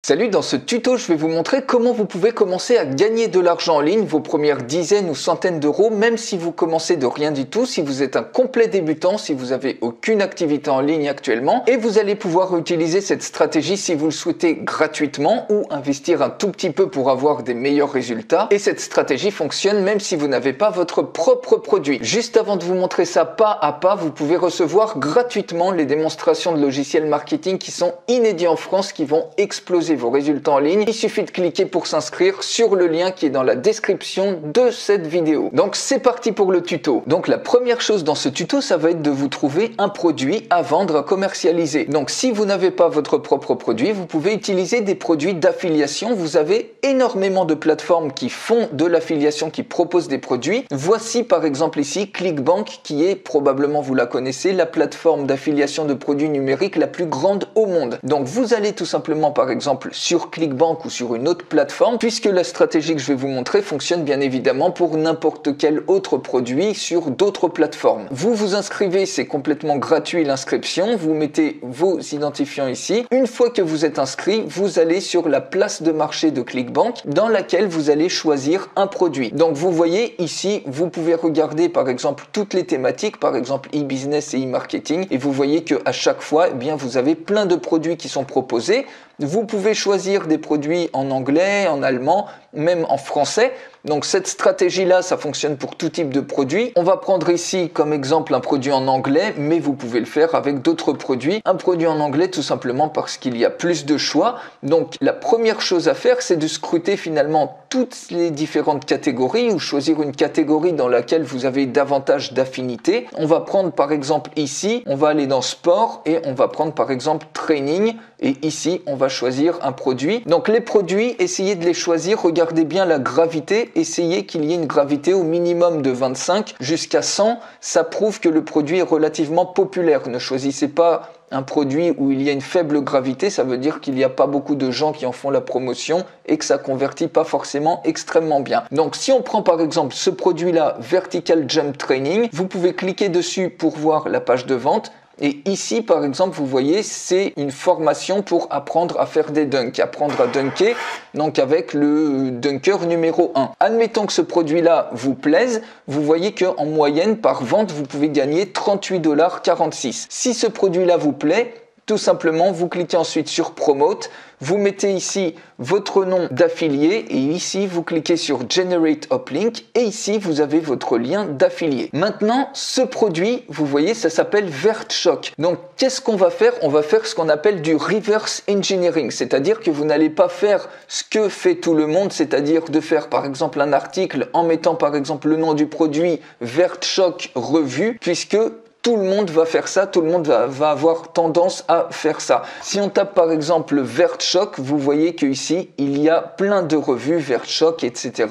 Salut, dans ce tuto, je vais vous montrer comment vous pouvez commencer à gagner de l'argent en ligne, vos premières dizaines ou centaines d'euros, même si vous commencez de rien du tout, si vous êtes un complet débutant, si vous n'avez aucune activité en ligne actuellement, et vous allez pouvoir utiliser cette stratégie si vous le souhaitez gratuitement ou investir un tout petit peu pour avoir des meilleurs résultats. Et cette stratégie fonctionne même si vous n'avez pas votre propre produit. Juste avant de vous montrer ça pas à pas, vous pouvez recevoir gratuitement les démonstrations de logiciels marketing qui sont inédits en France, qui vont exploser vos résultats en ligne. Il suffit de cliquer pour s'inscrire sur le lien qui est dans la description de cette vidéo. Donc c'est parti pour le tuto. Donc la première chose dans ce tuto, ça va être de vous trouver un produit à vendre, à commercialiser. Donc si vous n'avez pas votre propre produit, vous pouvez utiliser des produits d'affiliation. Vous avez énormément de plateformes qui font de l'affiliation, qui proposent des produits. Voici par exemple ici ClickBank, qui est probablement, vous la connaissez, la plateforme d'affiliation de produits numériques la plus grande au monde. Donc vous allez tout simplement par exemple sur ClickBank ou sur une autre plateforme, puisque la stratégie que je vais vous montrer fonctionne bien évidemment pour n'importe quel autre produit sur d'autres plateformes. Vous vous inscrivez, c'est complètement gratuit l'inscription, vous mettez vos identifiants ici. Une fois que vous êtes inscrit, vous allez sur la place de marché de ClickBank dans laquelle vous allez choisir un produit. Donc vous voyez ici, vous pouvez regarder par exemple toutes les thématiques, par exemple e-business et e-marketing, et vous voyez que à chaque fois, eh bien, vous avez plein de produits qui sont proposés. Vous pouvez choisir des produits en anglais, en allemand, même en français. Donc cette stratégie-là, ça fonctionne pour tout type de produit. On va prendre ici comme exemple un produit en anglais, mais vous pouvez le faire avec d'autres produits. Un produit en anglais tout simplement parce qu'il y a plus de choix. Donc la première chose à faire, c'est de scruter finalement toutes les différentes catégories ou choisir une catégorie dans laquelle vous avez davantage d'affinité. On va prendre par exemple ici, on va aller dans sport et on va prendre par exemple training. Et ici, on va choisir un produit. Donc les produits, essayez de les choisir. Regardez bien la gravité. Essayez qu'il y ait une gravité au minimum de 25 jusqu'à 100. Ça prouve que le produit est relativement populaire. Ne choisissez pas un produit où il y a une faible gravité. Ça veut dire qu'il n'y a pas beaucoup de gens qui en font la promotion et que ça convertit pas forcément extrêmement bien. Donc si on prend par exemple ce produit-là, Vertical Jump Training, vous pouvez cliquer dessus pour voir la page de vente. Et ici, par exemple, vous voyez, c'est une formation pour apprendre à faire des dunks, apprendre à dunker, donc avec le dunker numéro 1. Admettons que ce produit-là vous plaise, vous voyez qu'en moyenne, par vente, vous pouvez gagner 38,46 $. Si ce produit-là vous plaît, tout simplement, vous cliquez ensuite sur Promote, vous mettez ici votre nom d'affilié et ici, vous cliquez sur Generate Uplink et ici, vous avez votre lien d'affilié. Maintenant, ce produit, vous voyez, ça s'appelle VertShock. Donc, qu'est-ce qu'on va faire? On va faire ce qu'on appelle du reverse engineering, c'est-à-dire que vous n'allez pas faire ce que fait tout le monde, c'est-à-dire de faire par exemple un article en mettant par exemple le nom du produit VertShock Revue, puisque tout le monde va faire ça, tout le monde va avoir tendance à faire ça. Si on tape par exemple VertShock, vous voyez qu'ici, il y a plein de revues, VertShock, etc.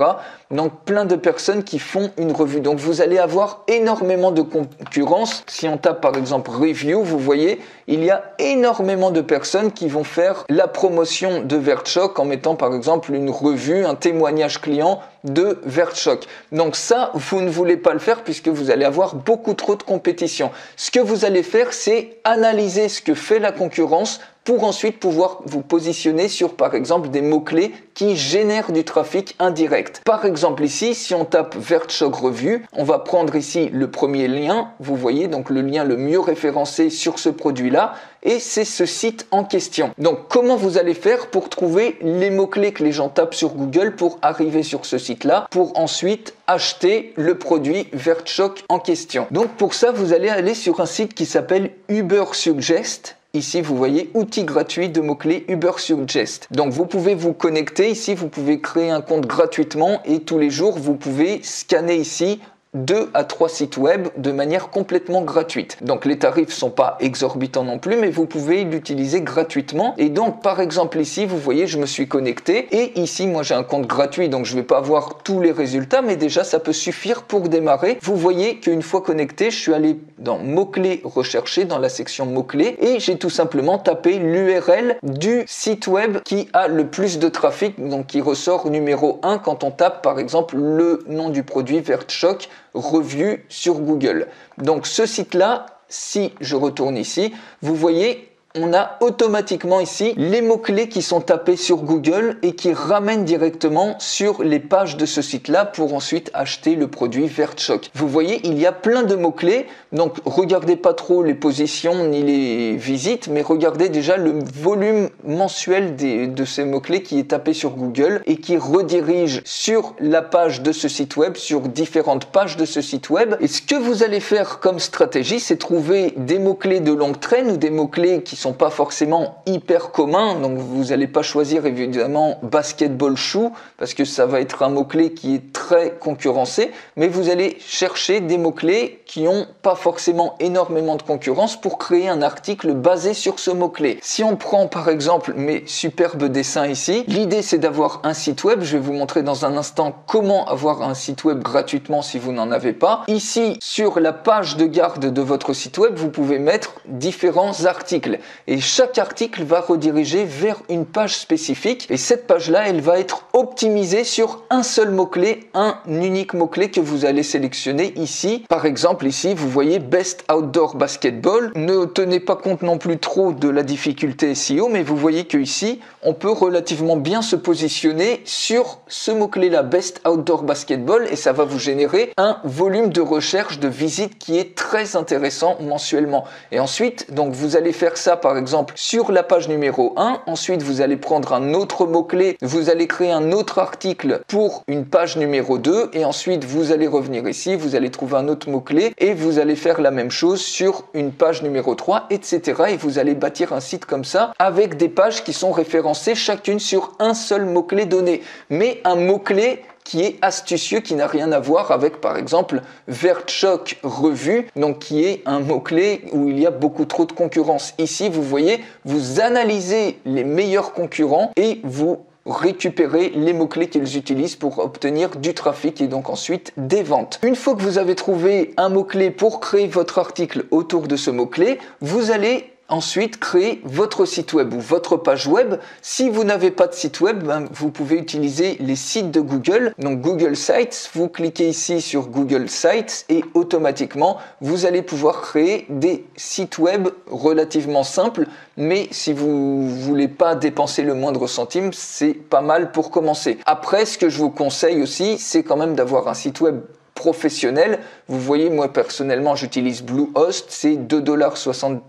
Donc plein de personnes qui font une revue. Donc vous allez avoir énormément de concurrence. Si on tape par exemple Review, vous voyez, il y a énormément de personnes qui vont faire la promotion de VertShock en mettant par exemple une revue, un témoignage client de VertShock. Donc ça, vous ne voulez pas le faire puisque vous allez avoir beaucoup trop de compétition. Ce que vous allez faire, c'est analyser ce que fait la concurrence pour ensuite pouvoir vous positionner sur par exemple des mots-clés qui génèrent du trafic indirect. Par exemple ici, si on tape VertShock Revue, on va prendre ici le premier lien, vous voyez donc le lien le mieux référencé sur ce produit-là, et c'est ce site en question. Donc comment vous allez faire pour trouver les mots-clés que les gens tapent sur Google pour arriver sur ce site-là, pour ensuite acheter le produit VertShock en question. Donc pour ça, vous allez aller sur un site qui s'appelle Ubersuggest. Ici, vous voyez, outil gratuit de mots-clés Ubersuggest. Donc, vous pouvez vous connecter. Ici, vous pouvez créer un compte gratuitement et tous les jours, vous pouvez scanner ici 2 à 3 sites web de manière complètement gratuite. Donc les tarifs sont pas exorbitants non plus, mais vous pouvez l'utiliser gratuitement. Et donc par exemple ici, vous voyez, je me suis connecté et ici moi j'ai un compte gratuit, donc je vais pas avoir tous les résultats, mais déjà ça peut suffire pour démarrer. Vous voyez qu'une fois connecté, je suis allé dans mots-clés recherchés, dans la section mots-clés, et j'ai tout simplement tapé l'URL du site web qui a le plus de trafic, donc qui ressort numéro 1 quand on tape par exemple le nom du produit VertShock Revue sur Google. Donc ce site-là, si je retourne ici, vous voyez, on a automatiquement ici les mots-clés qui sont tapés sur Google et qui ramènent directement sur les pages de ce site-là pour ensuite acheter le produit Vertchoq. Vous voyez, il y a plein de mots-clés, donc regardez pas trop les positions ni les visites, mais regardez déjà le volume mensuel de ces mots-clés qui est tapé sur Google et qui redirige sur la page de ce site web, sur différentes pages de ce site web. Et ce que vous allez faire comme stratégie, c'est trouver des mots-clés de longue traîne ou des mots-clés qui sont pas forcément hyper communs. Donc vous n'allez pas choisir évidemment basketball shoe parce que ça va être un mot-clé qui est très concurrencé, mais vous allez chercher des mots-clés qui n'ont pas forcément énormément de concurrence pour créer un article basé sur ce mot-clé. Si on prend par exemple mes superbes dessins ici, l'idée c'est d'avoir un site web. Je vais vous montrer dans un instant comment avoir un site web gratuitement si vous n'en avez pas. Ici, sur la page de garde de votre site web, vous pouvez mettre différents articles et chaque article va rediriger vers une page spécifique et cette page-là, elle va être optimisée sur un seul mot-clé, un unique mot-clé que vous allez sélectionner ici. Par exemple, ici, vous voyez Best Outdoor Basketball. Ne tenez pas compte non plus trop de la difficulté SEO, mais vous voyez que ici, on peut relativement bien se positionner sur ce mot-clé-là, Best Outdoor Basketball, et ça va vous générer un volume de recherche, de visite qui est très intéressant mensuellement. Et ensuite, donc vous allez faire ça par exemple sur la page numéro 1, ensuite vous allez prendre un autre mot-clé, vous allez créer un autre article pour une page numéro 2, et ensuite vous allez revenir ici, vous allez trouver un autre mot-clé, et vous allez faire la même chose sur une page numéro 3, etc. Et vous allez bâtir un site comme ça, avec des pages qui sont référencées chacune sur un seul mot-clé donné, mais un mot-clé qui est astucieux, qui n'a rien à voir avec par exemple Vertchoq revue, donc qui est un mot-clé où il y a beaucoup trop de concurrence. Ici, vous voyez, vous analysez les meilleurs concurrents et vous récupérer les mots-clés qu'ils utilisent pour obtenir du trafic et donc ensuite des ventes. Une fois que vous avez trouvé un mot-clé pour créer votre article autour de ce mot-clé, vous allez ensuite créer votre site web ou votre page web. Si vous n'avez pas de site web, vous pouvez utiliser les sites de Google. Donc Google Sites, vous cliquez ici sur Google Sites et automatiquement vous allez pouvoir créer des sites web relativement simples. Mais si vous voulez pas dépenser le moindre centime, c'est pas mal pour commencer. Après, ce que je vous conseille aussi, c'est quand même d'avoir un site web professionnel. Vous voyez, moi personnellement j'utilise Bluehost, c'est 2,75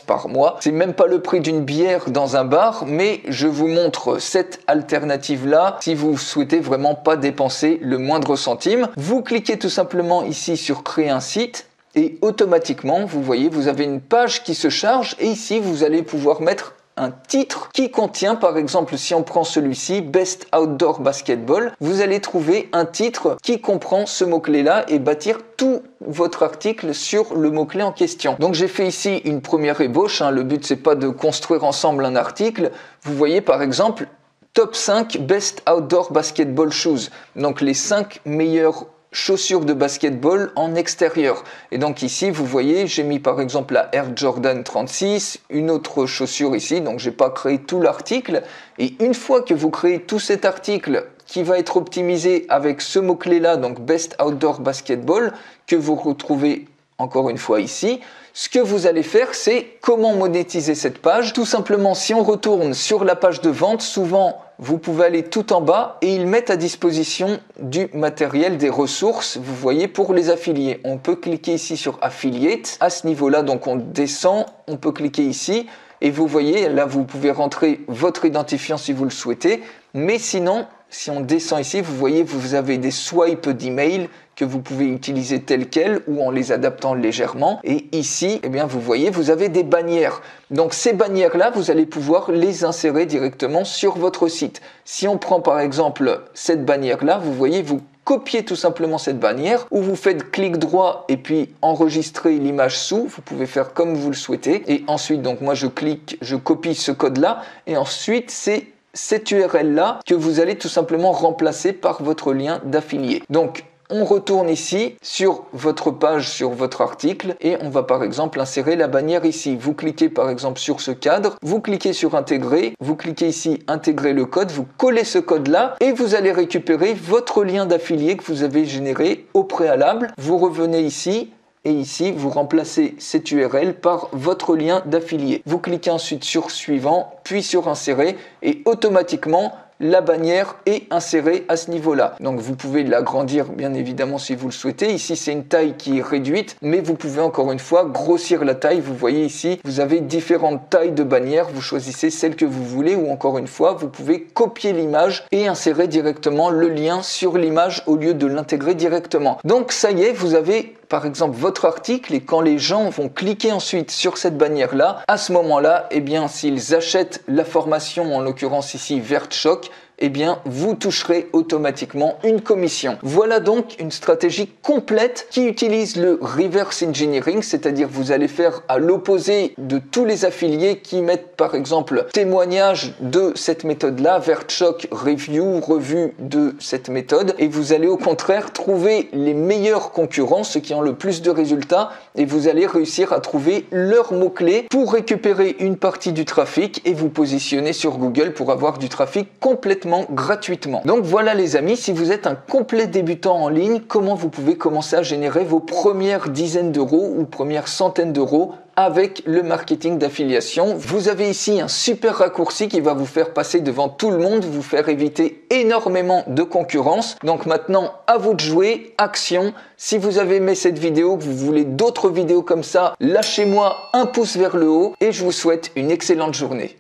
$ par mois. C'est même pas le prix d'une bière dans un bar, mais je vous montre cette alternative là si vous souhaitez vraiment pas dépenser le moindre centime. Vous cliquez tout simplement ici sur créer un site et automatiquement vous voyez, vous avez une page qui se charge et ici vous allez pouvoir mettre un titre qui contient, par exemple, si on prend celui-ci, Best Outdoor Basketball, vous allez trouver un titre qui comprend ce mot-clé-là et bâtir tout votre article sur le mot-clé en question. Donc j'ai fait ici une première ébauche, le but c'est pas de construire ensemble un article. Vous voyez par exemple, Top 5 Best Outdoor Basketball Shoes, donc les 5 meilleurs chaussures de basketball en extérieur. Et donc ici, vous voyez, j'ai mis par exemple la Air Jordan 36, une autre chaussure ici, donc j'ai pas créé tout l'article. Et une fois que vous créez tout cet article qui va être optimisé avec ce mot-clé là, donc Best Outdoor Basketball, que vous retrouvez encore une fois ici, ce que vous allez faire, c'est comment monétiser cette page. Tout simplement, si on retourne sur la page de vente, souvent, vous pouvez aller tout en bas et ils mettent à disposition du matériel, des ressources, vous voyez, pour les affiliés. On peut cliquer ici sur Affiliate. À ce niveau-là, donc on descend, on peut cliquer ici et vous voyez, là, vous pouvez rentrer votre identifiant si vous le souhaitez. Mais sinon, si on descend ici, vous voyez, vous avez des swipes d'email que vous pouvez utiliser tels quels ou en les adaptant légèrement. Et ici, eh bien, vous voyez, vous avez des bannières. Donc ces bannières-là, vous allez pouvoir les insérer directement sur votre site. Si on prend par exemple cette bannière-là, vous voyez, vous copiez tout simplement cette bannière ou vous faites clic droit et puis enregistrer l'image sous. Vous pouvez faire comme vous le souhaitez. Et ensuite, donc moi je clique, je copie ce code-là et ensuite c'est cette URL-là que vous allez tout simplement remplacer par votre lien d'affilié. Donc, on retourne ici sur votre page, sur votre article et on va par exemple insérer la bannière ici. Vous cliquez par exemple sur ce cadre, vous cliquez sur intégrer, vous cliquez ici intégrer le code, vous collez ce code là et vous allez récupérer votre lien d'affilié que vous avez généré au préalable. Vous revenez ici, et ici vous remplacez cette URL par votre lien d'affilié. Vous cliquez ensuite sur suivant, puis sur insérer et automatiquement la bannière est insérée à ce niveau-là. Donc vous pouvez l'agrandir bien évidemment si vous le souhaitez. Ici c'est une taille qui est réduite, mais vous pouvez encore une fois grossir la taille. Vous voyez ici, vous avez différentes tailles de bannières. Vous choisissez celle que vous voulez ou encore une fois, vous pouvez copier l'image et insérer directement le lien sur l'image au lieu de l'intégrer directement. Donc ça y est, vous avez par exemple votre article et quand les gens vont cliquer ensuite sur cette bannière là, à ce moment là, eh bien s'ils achètent la formation, en l'occurrence ici VertShock, eh bien vous toucherez automatiquement une commission. Voilà donc une stratégie complète qui utilise le reverse engineering, c'est-à-dire vous allez faire à l'opposé de tous les affiliés qui mettent par exemple témoignage de cette méthode-là, VertShock review, revue de cette méthode, et vous allez au contraire trouver les meilleurs concurrents, ceux qui ont le plus de résultats, et vous allez réussir à trouver leurs mots-clés pour récupérer une partie du trafic et vous positionner sur Google pour avoir du trafic complètement gratuitement. Donc voilà les amis, si vous êtes un complet débutant en ligne, comment vous pouvez commencer à générer vos premières dizaines d'euros ou premières centaines d'euros avec le marketing d'affiliation. Vous avez ici un super raccourci qui va vous faire passer devant tout le monde, vous faire éviter énormément de concurrence. Donc maintenant, à vous de jouer, action. Si vous avez aimé cette vidéo, que vous voulez d'autres vidéos comme ça, lâchez-moi un pouce vers le haut et je vous souhaite une excellente journée.